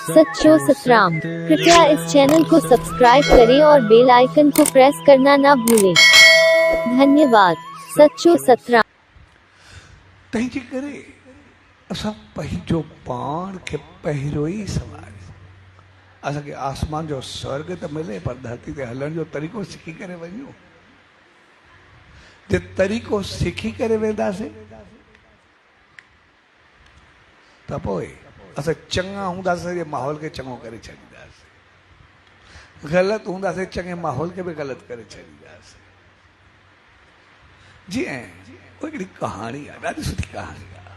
सच्चो सतराम। कृपया इस चैनल को सब्सक्राइब करें और बेल आइकन को प्रेस करना ना भूलें। धन्यवाद। सच्चो सतराम। तंहिंजे करे असां पंहिंजो पाण खे पहिरियों ई संभाले असांखे आसमान जो स्वर्ग त मिले पर धरती ते हलण जो तरीक़ो सिखी करे वञूं। जे तरीक़ो सिखी करे वेंदासीं त पोइ असां चङा हूंदासीं जे माहौल खे चङो करे छॾींदासीं, ग़लति हूंदासीं चङे माहौल खे बि ग़लति करे छॾींदासीं। जीअं हिकिड़ी कहाणी आहे, ॾाढी सुठी कहाणी आहे।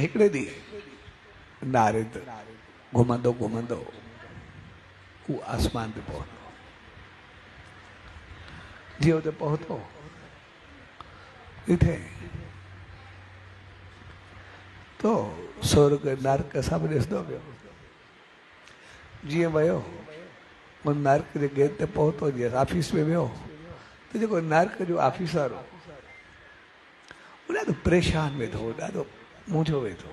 हिकिड़े ॾींहुं नारद घुमंदो घुमंदो हू आसमान ते पहुतो। जीअं हुते पहुतो ॾिठे तो स्वर्ग नर्क सभु ॾिसंदो पियो। जीअं वियो उन नर्क जे गेट ते पहुतो, जीअं ऑफिस में वियो त जेको नर्क जो ऑफिसर हो उहो ॾाढो परेशान वेठो हो, ॾाढो मुंझो वेठो।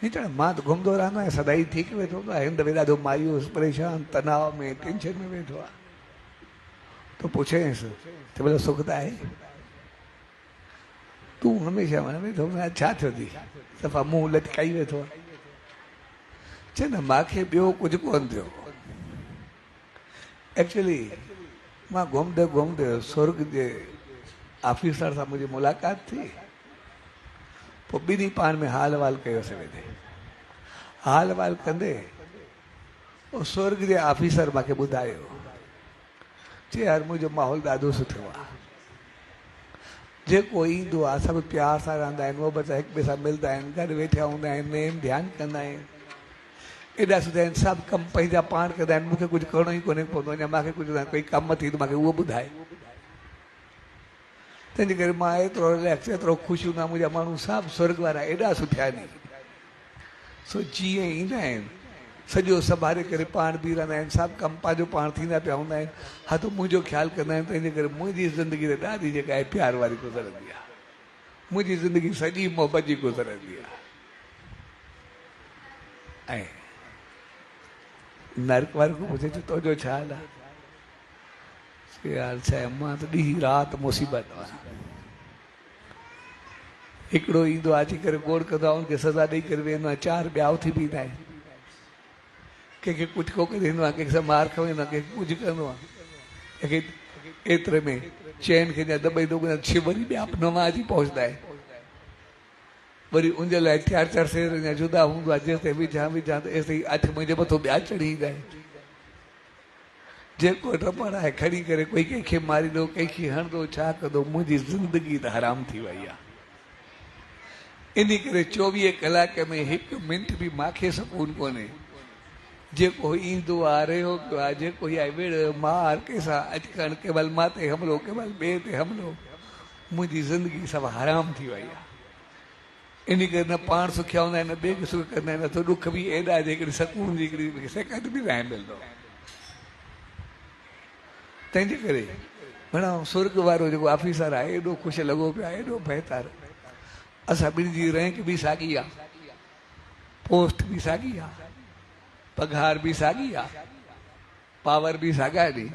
हीअं चवण मां त घुमंदो रहंदो आहियां, सदाई ठीकु वेठो हूंदो आहे, हिन दफ़े ॾाढो मायूस परेशान तनाव में टेंशन में वेठो आहे। तो पुछेसि त भला सुख त आहे? तूं हमेशह मन में थो छा थियो थी सफ़ा मुंहुं लटकाई वेठो आहे? चए न मूंखे ॿियो कुझु कोन थियो। एक्चुअली मां घुमंदे घुमंदे स्वर्ग जे ऑफिसर सां मुंहिंजी मुलाक़ात थी। पोइ ॿिन्ही पाण में हाल वाल कयोसीं वेठे। हाल वाल कंदे उहो स्वर्ग जे ऑफिसर मूंखे ॿुधायो, चए यार मुंहिंजो माहौल ॾाढो सुठो आहे, जेको ईंदो आहे सभु प्यार सां रहंदा आहिनि, मोहबत सां हिक ॿिए सां मिलंदा आहिनि, गॾु वेठा हूंदा आहिनि, नेम ध्यानु कंदा आहिनि, एॾा सुठा आहिनि, सभु कमु पंहिंजा पाण कंदा आहिनि। मूंखे कुझु करिणो ई कोन्हे पवंदो, अञा मूंखे कुझु कोई कमु थी त मूंखे उहो ॿुधाए। तंहिंजे करे मां एतिरो रिलैक्स, एतिरो ख़ुशि हूंदो आहे। मुंहिंजा माण्हू सभु स्वर्ग वारा एॾा सुठा आहिनि। सो जीअं ईंदा आहिनि सॼो संभाले करे पाण बि रहंदा आहिनि, सभु कमु पंहिंजो पाण थींदा पिया हूंदा आहिनि, हा त मुंहिंजो ख़्यालु कंदा आहिनि। तंहिंजे करे मुंहिंजी ज़िंदगी त ॾाढी जेका आहे प्यार वारी गुज़रंदी आहे। मुंहिंजी ज़िंदगी सॼी मोहबत जी गुज़रंदी आहे। ऐं नर्क वारे को पुछे तुंहिंजो छा हाल आहे? यार छा आहे, मां त ॾींहुं राति मुसीबत आहियां। हिकिड़ो ईंदो आहे अची करे गोड़ कंदो आहे, उनखे सज़ा ॾेई करे वेंदो आहे, 4 ॿिया उथी बीहंदा आहिनि। कंहिंखे कुझु को करे ॾींदो आहे, कंहिंखे सां मार खवेंदो आहे, कंहिंखे कुझु कंदो आहे, कंहिंखे एतिरे में चैन खे अञा दॿाई थो वरी ॿिया नवां अची पहुचंदा आहिनि। वरी उन जे लाइ 4 शेर अञा जुदा हूंदो आहे, जेसि ताईं विझां त एसि ताईं 8 मुंहिंजे मथां ॿिया चढ़ी ईंदा आहिनि। जेको टपण आहे खणी करे कोई कंहिंखे मारींदो, कंहिंखे हणंदो, छा कंदो। मुंहिंजी ज़िंदगी त हराम थी वई आहे। इन करे 24 कलाक में 1 मिंट बि मूंखे सुकून कोन्हे। जेको ईंदो आहे रहियो पियो आहे, जेको इहा विड़ मार कंहिंसां अचकण, कंहिं महिल मां ते हमिलो, कंहिं महिल ॿिए ते हमिलो, मुंहिंजी ज़िंदगी सभु हराम थी वई आहे। इन करे न पाण सुखिया हूंदा आहिनि, न ॿिए खे सुख कंदा आहिनि, न त ॾुख बि एॾा हिकिड़ी सुकून जी हिकिड़ी सेकंड बि न मिलंदो। तंहिंजे करे घणा स्वर्ग वारो जेको ऑफिसर आहे एॾो ख़ुशि लॻो पियो आहे, एॾो बहितर। असां ॿिनि जी रैंक बि साॻी आहे, पोस्ट बि साॻी आहे, पघार बि साॻी आहे, पावर बि साॻा आहिनि,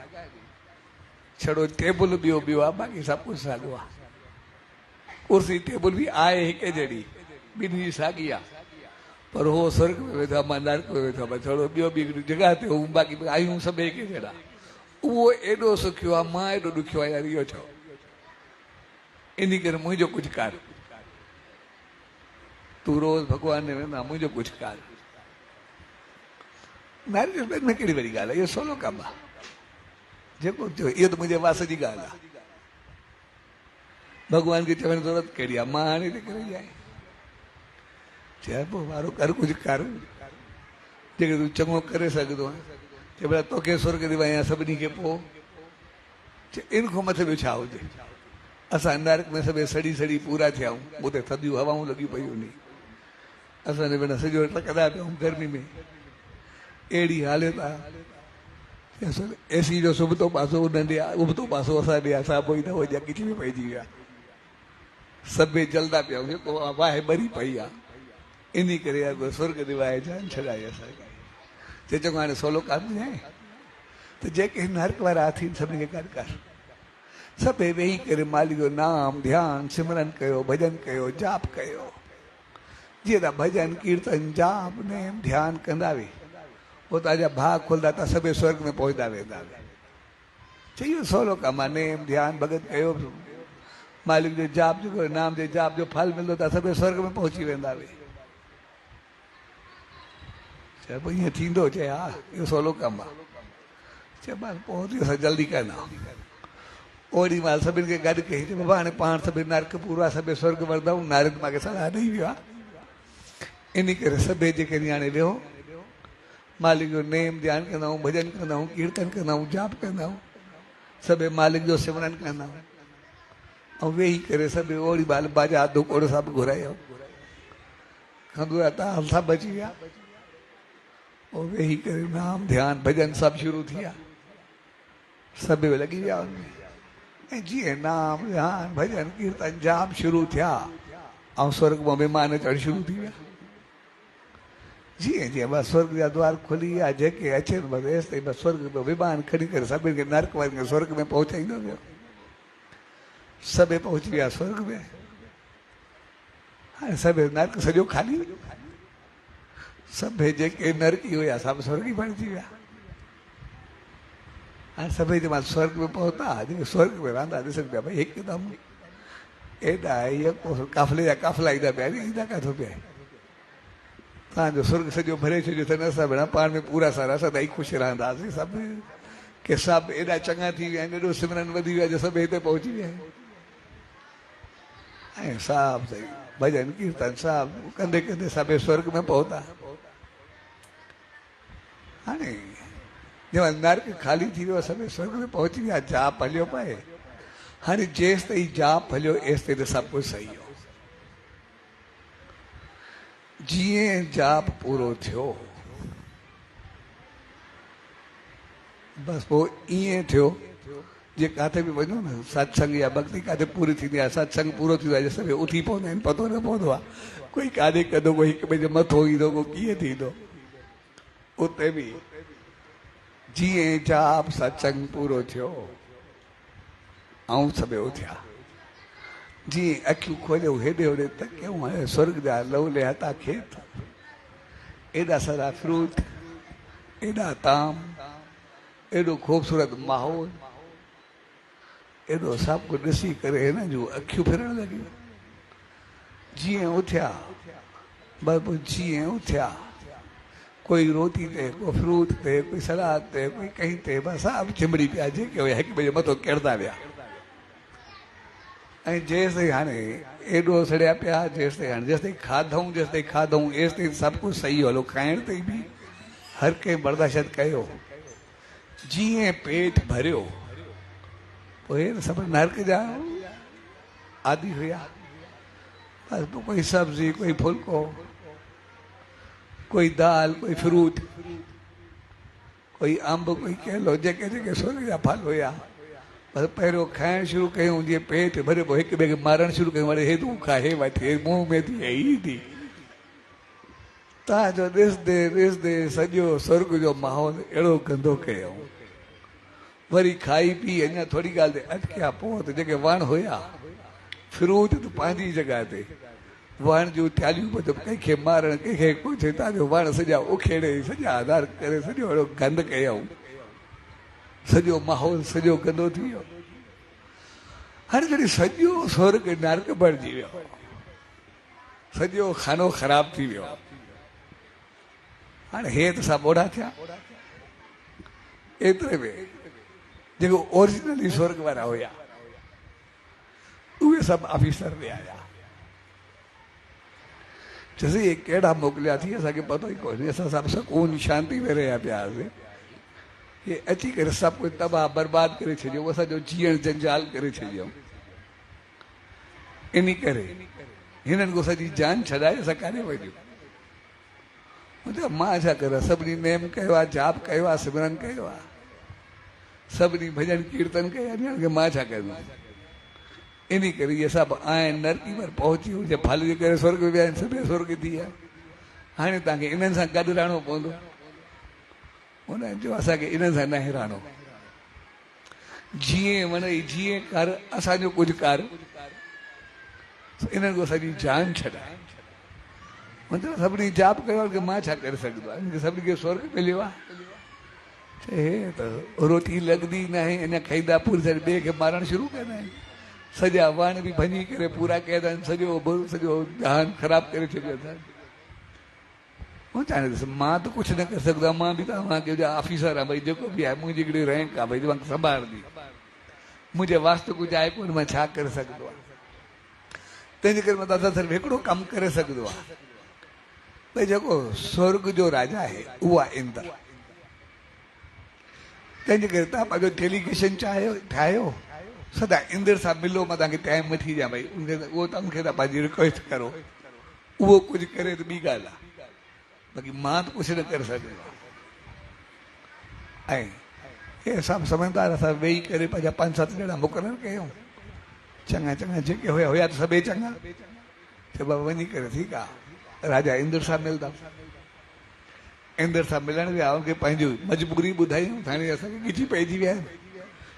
छड़ो टेबल ॿियो आहे, बाक़ी सभु कुझु साॻियो आहे। कुर्सी टेबल बि आहे हिकु जहिड़ी, ॿिन्ही जी साॻी आहे, पर उहो स्वर्ग में वेठो आहे, मां नर्क में वेठो आहे। छड़ो ॿियो बि हिकिड़ी जॻह ते हूं, बाक़ी आहियूं सभु हिकु जहिड़ा। उहो एॾो सुखियो आहे, मां एॾो ॾुखियो आहियां, इहो छो? इन करे मुंहिंजो कुझु कर, तूं रोज़ भॻवान में वेंदा, मुंहिंजो कुझु कर। मैरिज में कहिड़ी वॾी ॻाल्हि आहे, इहो सवलो कमु आहे। जेको थियो इहो त मुंहिंजे वास जी ॻाल्हि आहे। भॻवान खे चवण जी ज़रूरत कहिड़ी आहे? मां हाणे हिते करे आहियां, चइबो वारो कर, कुझु कर जेके तूं चङो करे सघंदो आहे। चए भला तोखे स्वर्ग ते वञा सभिनी खे, पोइ इन खां मथे ॿियो छा हुजे? असां नर्क में सभु सड़ी सड़ी पूरा थिया आहियूं, उते थधियूं हवाऊं लॻी पयूं हूंदी, असांजे भेण सॼो टकंदा पिया आहियूं गर्मी में। अहिड़ी हालत आहे, एसी जो सुबुह पासो नंढे उबतो पासो असां ॾे, असां पोइ न वञा किची में पइजी विया, सभु जलदा पिया, जेको वाह ॿरी पई आहे। इन करे अगो स्वर्ग दिवाए जान छड़ाए असांखे जे चङो हाणे सवलो कान आहे त जेके नरक वारा अथई सभिनी खे गॾु कर सभु वेही करे मालिक जो नाम ध्यान सिमरन कयो भजन कयो जाप कयो जीअं त भजन कीर्तन जाप नेम ध्यान कंदा वे पोइ तव्हांजा भाग खुलंदा त सभई स्वर्ग में पहुचंदा वेंदा चई सवलो कमु आहे नेम ध्यान भगत कयो मालिक जो जाप जो नाम जे जाप जो फल मिलंदो त सभई स्वर्ग में पहुची वेंदा वे चए पोइ ईअं थींदो चए हा इहो सवलो कमु आहे चए बसि पोइ असां जल्दी कंदा ओड़ी महिल सभिनि खे गॾु कई चए बाबा हाणे पाण सभई नरक पूरो आहे सभई स्वर्ग वरंदऊं नारद मूंखे सलाह ॾेई वियो आहे इन करे सभई जेके हाणे वियो मालिक जो नेम ध्यान कंदा आहियूं भजन कंदा आहियूं कीर्तन कंदा आहियूं जाप कंदा आहियूं सभई मालिक जो सिमरन कंदा आहियूं ऐं वेही करे सभई ओड़ी महिल बाजा दुकोड़ो सभु घुरायो खंदो आहे त सभु बची विया पोइ वेही करे नाम ध्यान भजन सभु शुरू थी विया सभई लॻी विया हुनमें ऐं जीअं नाम ध्यान भजन कीर्तन जाप शुरू थिया ऐं स्वर्ग मां विमान चढ़ शुरू थी विया जीअं जीअं बसि स्वर्ग जा द्वार खुली विया जेके अचनि बसि एसि ताईं बसि स्वर्ग में विमान खणी करे सभिनि खे नरक वारनि खे स्वर्ग में पहुचाईंदो वियो सभई पहुची विया स्वर्ग में हाणे सभई नरक सॼो खाली सभई जेके नरकी हुया सभु स्वर्गी बणिजी विया हाणे सभई जंहिं महिल स्वर्ग में पहुता जेके स्वर्ग में रहंदा ॾिसनि पिया भई हिकदमि एॾा इहे काफ़िले जा काफ़िला ईंदा पिया ईंदा किथां पिया तव्हांजो स्वर्ग सॼो भरे छॾियो अथनि असां भेण पाण में पूरा सारा असां त ई ख़ुशि रहंदासीं सभु के सभु एॾा चङा थी विया आहिनि एॾो सिमरन वधी वियो आहे जो सभु हिते पहुची विया आहिनि ऐं सभु सही भजन कीर्तन सभु कंदे कंदे सभई स्वर्ग में पहुता हाणे जंहिं नरक खाली थी वियो सभई स्वर्ग में पहुची विया जाप हलियो पए हाणे जेसि ताईं जाप हलियो एसि ताईं त सभु कुझु सही हो जीअं जाप पूरो थियो बसि पोइ ईअं थियो जे किथे बि वञो न सत्संग या भक्ति किथे पूरी थींदी आहे सत्संग पूरो थींदो आहे सभई उथी पवंदा आहिनि पतो न पवंदो आहे कोई काॾे कंदो कोई हिक ॿिए जे मथो ईंदो को कीअं थींदो उते बि जीअं जाप सत्संग पूरो थियो ऐं सभई उथिया जीअं अखियूं खोलियो हेॾे होॾे तकियूं हाणे स्वर्ग जा लवले हथा खेत एॾा सारा फ्रूट एॾा ताम एॾो ख़ूबसूरत माहौल एॾो सभु कुझु ॾिसी करे हिन जूं अखियूं फिरण लॻियूं जीअं उथिया बसि पोइ जीअं उथिया कोई रोटी ते कोई फ्रूट ते कोई सलाद ते कोई कहीं ते बसि सभु चिंबड़ी पिया जेके हुया हिक ॿिए जे मथां किरंदा विया ऐं जेसि ताईं हाणे एॾो सड़िया पिया जेसि ताईं हाणे जेसि ताईं खाधऊं एसि ताईं सभु कुझु सही हलो खाइण ताईं बि हर कंहिं बर्दाश्त कयो जीअं पेट भरियो पोइ सभु नरक जा आदि हुया बसि पोइ कोई सब्जी कोई फुल्को कोई दाल कोई फ्रूट कोई अंब कोई केलो जेके जेके स्वर्ग जा फल हुया बसि पहिरियों खाइणु शुरू कयूं जीअं पेट भरियो पोइ हिक ॿिए खे मारणु शुरू कयूं वरी हे तूं खा हे वठी हे मुंहं में थी हे ई थी तव्हांजो ॾिसंदे ॾिसंदे सॼो स्वर्ग जो माहौल अहिड़ो गंदो कयऊं वरी खाई पी अञा थोरी ॻाल्हि ते अटकिया पोइ त जेके वण हुया फ्रूट त पंहिंजी जॻह ते वण जूं थियालियूं बि कंहिंखे मारणु कंहिंखे कुझु तव्हांजो वण सॼा उखेड़े सॼा आधार करे सॼो अहिड़ो गंद कयऊं सॼो माहौल सॼो गंदो थी वियो हाणे जॾहिं सॼो स्वर्ग नरक बणिजी वियो सॼो खानो ख़राब थी वियो हाणे हे त सभु ओढ़ा थिया एतिरे में जेको ओरिजिनली स्वर्ग वारा हुया उहे सभु ऑफिसर बि आया चयोसीं इहे कहिड़ा मोकिलिया थी असांखे पतो ई कोन्हे असां सभु सुकून शांती में रहिया पिया हुआसीं हे अची करे सभु कुझु तबाह बर्बाद करे छॾियो असांजो जीअण जंजाल करे छॾियो इन करे हिननि को सॼी जान छॾाए असां काॾे वञूं मां छा कयां सभिनी नेम कयो आहे जाप कयो आहे सिमरन कयो आहे सभिनी भॼन कीर्तन कया मां छा कयां इन करे इहे सभु आहिनि नरकी पर पहुची हुजे फल जे करे स्वर्ग विया आहिनि सभई स्वर्ग थी विया हाणे तव्हांखे इन्हनि सां गॾु रहणो पवंदो। उन्हनि चयो असांखे इन्हनि सां न रहणो, जीअं वणे जीअं कर, असांजो कुझु कर, इन्हनि को सॼी जान छॾाए। मतिलबु सभिनी जाप कयो की मां छा करे सघंदो आहे, सभिनी खे स्वर्ग मिलियो आहे। चए त रोटी लॻंदी न आहे, अञा खाईंदा पूरी सां ॿिए खे मारणु शुरू कंदा आहिनि। सॼा वण बि भञी करे पूरा कया अथनि, सॼो जहान ख़राबु करे छॾियो अथनि। मां त कुझु न करे सघंदो आहियां, मां बि तव्हांखे ऑफिसर आहियां भई, जेको बि आहे मुंहिंजी हिकिड़ी रैंक आहे भई, तव्हांखे संभालंदी, मुंहिंजे वास्ते कुझु आहे कोन, मां छा करे सघंदो आहियां। तंहिंजे करे मां दादा सिर्फ़ु हिकिड़ो कमु करे सघंदो आहे भई, जेको स्वर्ग जो राजा आहे उहो आहे इंद्र। तंहिंजे करे तव्हां पंहिंजो डेलीगेशन ठाहियो, सदा इंद्र सां मिलो, मां तव्हांखे टाइम वठी ॾियां भई, उहो तव्हांखे तव्हां पंहिंजी रिक्वेस्ट करो, उहो कुझु करे त ॿी ॻाल्हि आहे, बाक़ी मां त कुझु न करे सघंदो आहियां। ऐं हे सभु समझदार असां वेही करे पंहिंजा 5-7 ॼणा मुक़ररु कयूं, चङा जेके हुया त सभई चङा, चए बाबा वञी करे ठीकु आहे राजा इंद्र सां मिलंदा। इंद्र सां मिलण विया, उनखे पंहिंजी मजबूरी ॿुधायूं, हाणे असांखे ॻिची पइजी विया आहिनि,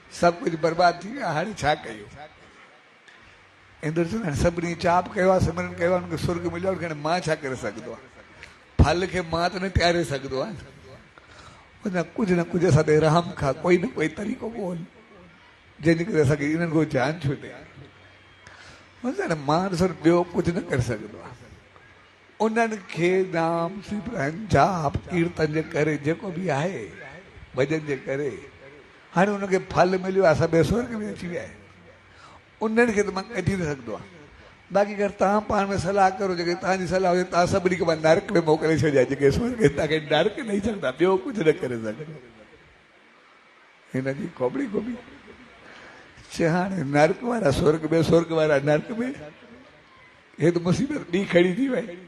सभु कुझु बर्बादु थी वियो आहे, हाणे छा कयूं। इंद्र चवंदा आहिनि सभिनी जाप कयो आहे, सिमरन कयो आहे, उनखे स्वर्ग मिलियो आहे, हाणे मां छा करे सघंदो आहे, फल खे मां त न त्यारे सघंदो आहियां, कुझु न कुझु असां ते रहम खां कोई न कोई तरीक़ो ॻोल्ह, जंहिंजे करे असांखे इन्हनि को जान छूटे। मां ॾिसो ॿियो कुझु न करे सघंदो आहे। उन्हनि खे नाम सिमरन जाप कीर्तन जे करे जेको बि आहे भॼन जे करे हाणे उनखे फल मिलियो आहे, सभु स्वर्ग में अची विया आहिनि। उन्हनि खे त मां कढी न सघंदो आहे। बाक़ी अगरि तव्हां पाण में सलाह करो, जेके तव्हांजी सलाह हुजे, तव्हां सभिनी खे मां नर्क में मोकिले छॾिया, जेके स्वर्ग तव्हांखे नर्क ॾेई सघंदा, ॿियो कुझु न करे सघंदा। हिनजी खोपड़ी गोभी चए हाणे नर्क वारा स्वर्ग में, स्वर्ग वारा नर्क में, हे त मुसीबत ॿी खड़ी थी वई।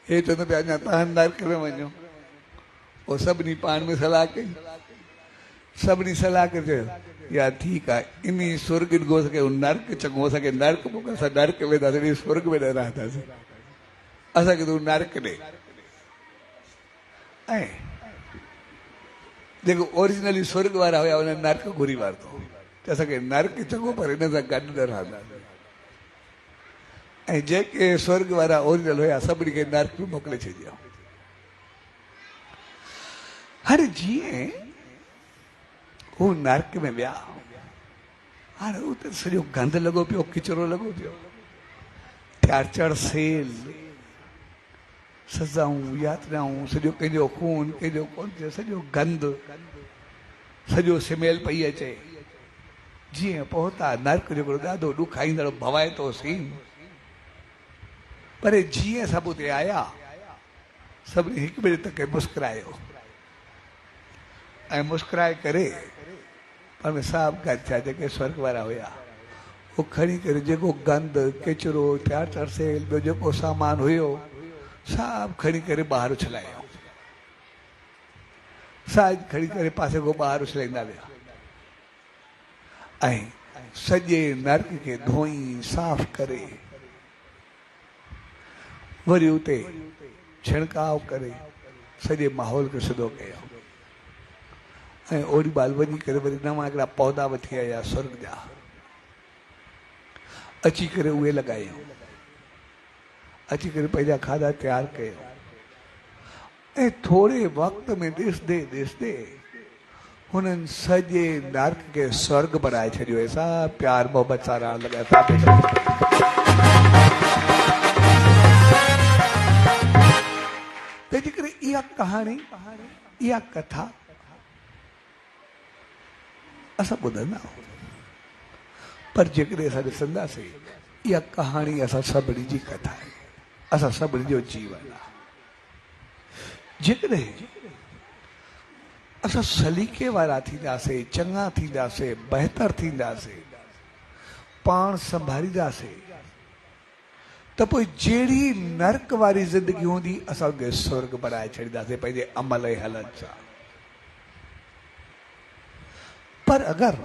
हे चवंदो पिया अञा तव्हां नर्क में वञो। पोइ सभिनी पाण में सलाह कई, सभिनी सलाह करे चयो या ठीकु आहे, इन स्वर्ग गो सके नर्क चङो, असांखे नर्क मोकिल, असां नर्क वेंदासीं, स्वर्ग में न रहंदासीं, असांखे तूं नर्क ॾे। ऐं जेको ओरिजिनली स्वर्ग वारा हुया उन नर्क घुरी वरितो, असांखे नर्क चङो पर हिन सां गॾु न रहंदासीं। ऐं जेके स्वर्ग वारा ओरिजिनल हुया सभिनी खे नर्क में मोकिले छॾियो। हाणे जीअं हू नर्क में विया, हाणे उते सॼो गंद लॻो पियो, किचिरो लॻो पियो, टार्चर सेल, सज़ाऊं, यातनाऊं, सॼो कंहिंजो खून, कंहिंजो कोन, सॼो गंद, सॼो स्मेल पई अचे। जीअं पहुता नर्क जो ॾाढो ॾुखाईंदड़ भवाइतो सीन। पर जीअं सभु उते आया, सभिनी हिकु ॿिए तक मुस्कुरायो ऐं मुस्कुराए करे पर में साफ़ ॻाल्हि थिया, जेके स्वर्ग वारा हुया उहो खणी करे जेको गंद, किचिरो, टार्चर सेल, ॿियो जेको सामान हुयो सभु खणी करे ॿाहिरि उछलायो, सभु खणी करे पासे खां ॿाहिरि उछलाईंदा विया ऐं सॼे नर्क खे धोई साफ़ करे वरी उते छिणकाव करे सॼे माहौल खे सिधो कयो। ऐं ओड़ी बाल वञी करे वरी नवां हिकिड़ा पौधा वठी आया स्वर्ग जा, अची करे उहे लॻायूं, अची करे पंहिंजा खाधा तयारु कयो। ऐं थोरे वक़्त में ॾिसंदे ॾिसंदे हुननि सॼे नर्क खे स्वर्ग बनाए छॾियो। ऐसा प्यार मोहब्बत सां रहण लॻा। तंहिंजे करे इहा कहाणी, इहा कथा असां ॿुधंदा आहियूं, पर जेकॾहिं असां ॾिसंदासीं इहा कहाणी असां सभिनी जी कथा आहे, असां सभिनी जो जीवन आहे। जेकॾहिं असां सलीके वारा थींदासीं, चङा थींदासीं, बहितर थींदासीं, पाण संभालींदासीं, त पोइ जहिड़ी नर्क वारी ज़िंदगी हूंदी असां उनखे स्वर्ग बनाए छॾींदासीं पंहिंजे अमल ऐं हलनि सां। पर अगरि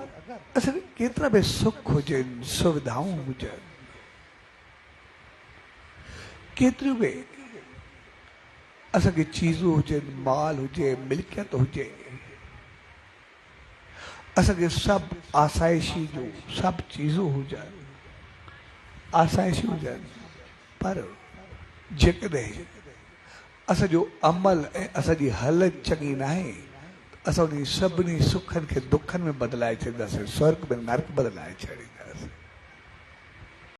असांखे केतिरा बि सुख हुजनि, सुविधाऊं हुजनि, केतिरियूं बि असांखे चीज़ूं हुजनि, माल हुजे, मिल्कियत हुजे, असांखे सभु आसाइशी जूं सभु चीज़ूं हुजनि, आसाइशी हुजनि, पर जेकॾहिं असांजो अमल ऐं असांजी हालत चङी न आहे, असां उन सभिनी सुखनि खे दुखनि में बदिलाए छॾींदासीं, स्वर्ग में नर्क बदिलाए छॾींदासीं।